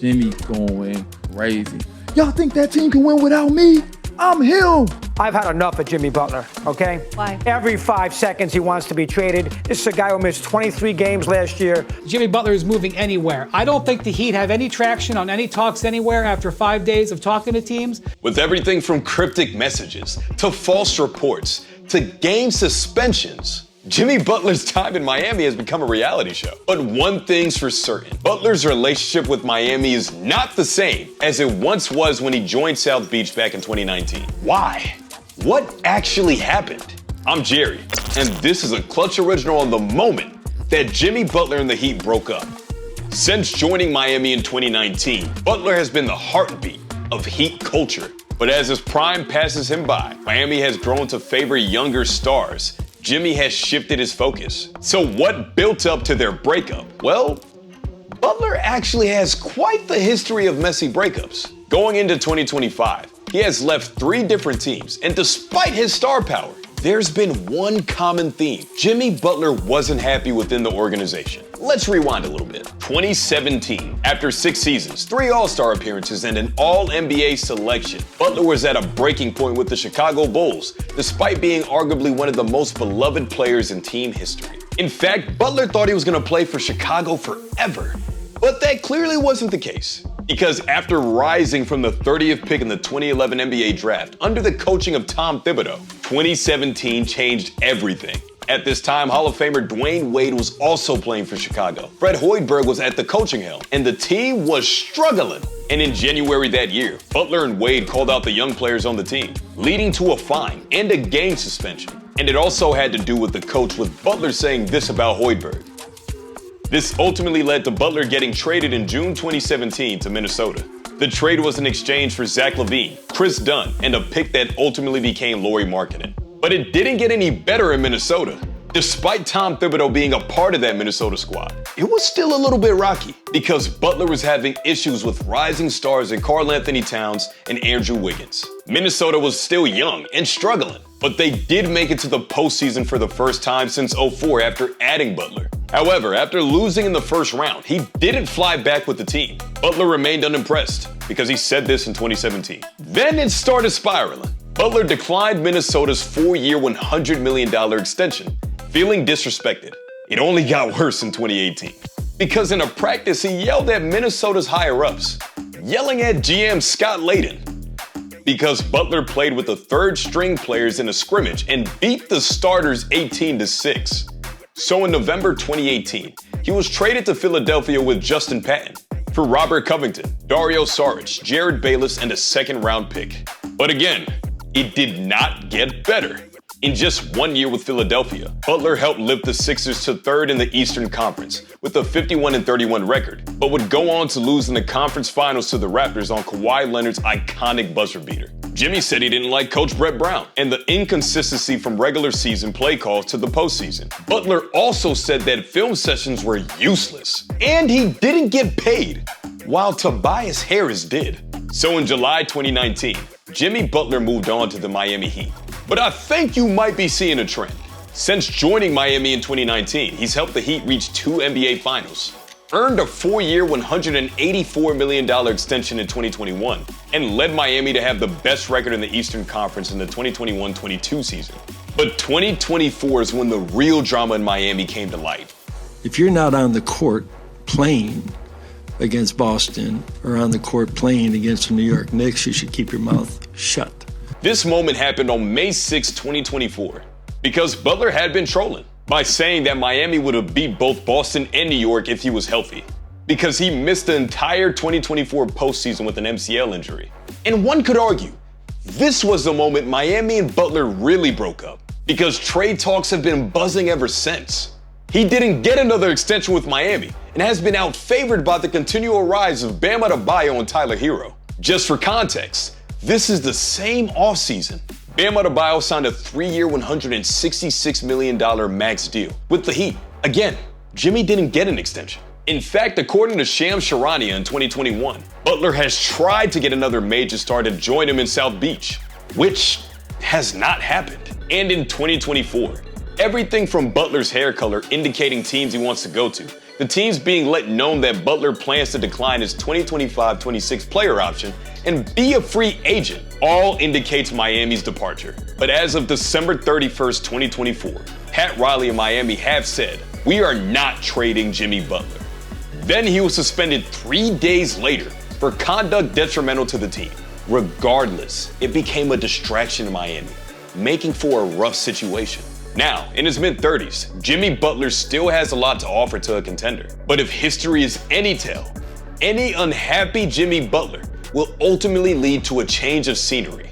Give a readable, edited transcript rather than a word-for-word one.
Jimmy going crazy. Y'all think that team can win without me? I'm him. I've had enough of Jimmy Butler, okay? Why? Every 5 seconds he wants to be traded. This is a guy who missed 23 games last year. Jimmy Butler is moving anywhere. I don't think the Heat have any traction on any talks anywhere after 5 days of talking to teams. With everything from cryptic messages to false reports to game suspensions, Jimmy Butler's time in Miami has become a reality show. But one thing's for certain, Butler's relationship with Miami is not the same as it once was when he joined South Beach back in 2019. Why? What actually happened? I'm Jerry, and this is a Clutch original on the moment that Jimmy Butler and the Heat broke up. Since joining Miami in 2019, Butler has been the heartbeat of Heat culture. But as his prime passes him by, Miami has grown to favor younger stars. Jimmy has shifted his focus. So what built up to their breakup? Well, Butler actually has quite the history of messy breakups. Going into 2025, he has left 3 different teams, and despite his star power, there's been one common theme. Jimmy Butler wasn't happy within the organization. Let's rewind a little bit. 2017, after 6 seasons, 3 All-Star appearances, and an All-NBA selection, Butler was at a breaking point with the Chicago Bulls, despite being arguably one of the most beloved players in team history. In fact, Butler thought he was going to play for Chicago forever. But that clearly wasn't the case. Because after rising from the 30th pick in the 2011 NBA draft under the coaching of Tom Thibodeau, 2017 changed everything. At this time, Hall of Famer Dwayne Wade was also playing for Chicago. Fred Hoiberg was at the coaching helm, and the team was struggling. And in January that year, Butler and Wade called out the young players on the team, leading to a fine and a game suspension. And it also had to do with the coach, with Butler saying this about Hoiberg. This ultimately led to Butler getting traded in June 2017 to Minnesota. The trade was in exchange for Zach LaVine, Chris Dunn, and a pick that ultimately became Lauri Markkanen. But it didn't get any better in Minnesota. Despite Tom Thibodeau being a part of that Minnesota squad, it was still a little bit rocky because Butler was having issues with rising stars in Karl-Anthony Towns and Andrew Wiggins. Minnesota was still young and struggling, but they did make it to the postseason for the first time since '04 after adding Butler. However, after losing in the first round, he didn't fly back with the team. Butler remained unimpressed because he said this in 2017. Then it started spiraling. Butler declined Minnesota's 4-year, $100 million extension, feeling disrespected. It only got worse in 2018 because in a practice, he yelled at Minnesota's higher-ups, yelling at GM Scott Layden because Butler played with the third-string players in a scrimmage and beat the starters 18-6. So in November 2018, he was traded to Philadelphia with Justin Patton for Robert Covington, Dario Saric, Jared Bayless, and a second-round pick. But again, it did not get better. In just 1 year with Philadelphia, Butler helped lift the Sixers to 3rd in the Eastern Conference with a 51-31 record, but would go on to lose in the conference finals to the Raptors on Kawhi Leonard's iconic buzzer beater. Jimmy said he didn't like Coach Brett Brown and the inconsistency from regular season play calls to the postseason. Butler also said that film sessions were useless, and he didn't get paid, while Tobias Harris did. So in July 2019, Jimmy Butler moved on to the Miami Heat. But I think you might be seeing a trend. Since joining Miami in 2019, he's helped the Heat reach 2 NBA Finals, earned a 4-year, $184 million extension in 2021, and led Miami to have the best record in the Eastern Conference in the 2021-22 season. But 2024 is when the real drama in Miami came to light. If you're not on the court playing against Boston or on the court playing against the New York Knicks, you should keep your mouth shut. This moment happened on May 6, 2024, because Butler had been trolling by saying that Miami would have beat both Boston and New York if he was healthy, because he missed the entire 2024 postseason with an MCL injury. And one could argue, this was the moment Miami and Butler really broke up, because trade talks have been buzzing ever since. He didn't get another extension with Miami and has been outfavored by the continual rise of Bam Adebayo and Tyler Hero. Just for context, this is the same offseason. Bam Adebayo signed a 3-year, $166 million max deal with the Heat. Again, Jimmy didn't get an extension. In fact, according to Shams Charania in 2021, Butler has tried to get another major star to join him in South Beach, which has not happened. And in 2024, everything from Butler's hair color indicating teams he wants to go to, the team's being let know that Butler plans to decline his 2025-26 player option and be a free agent all indicates Miami's departure. But as of December 31st, 2024, Pat Riley and Miami have said, "We are not trading Jimmy Butler." Then he was suspended 3 days later for conduct detrimental to the team. Regardless, it became a distraction in Miami, making for a rough situation. Now, in his mid-30s, Jimmy Butler still has a lot to offer to a contender. But if history is any tell, any unhappy Jimmy Butler will ultimately lead to a change of scenery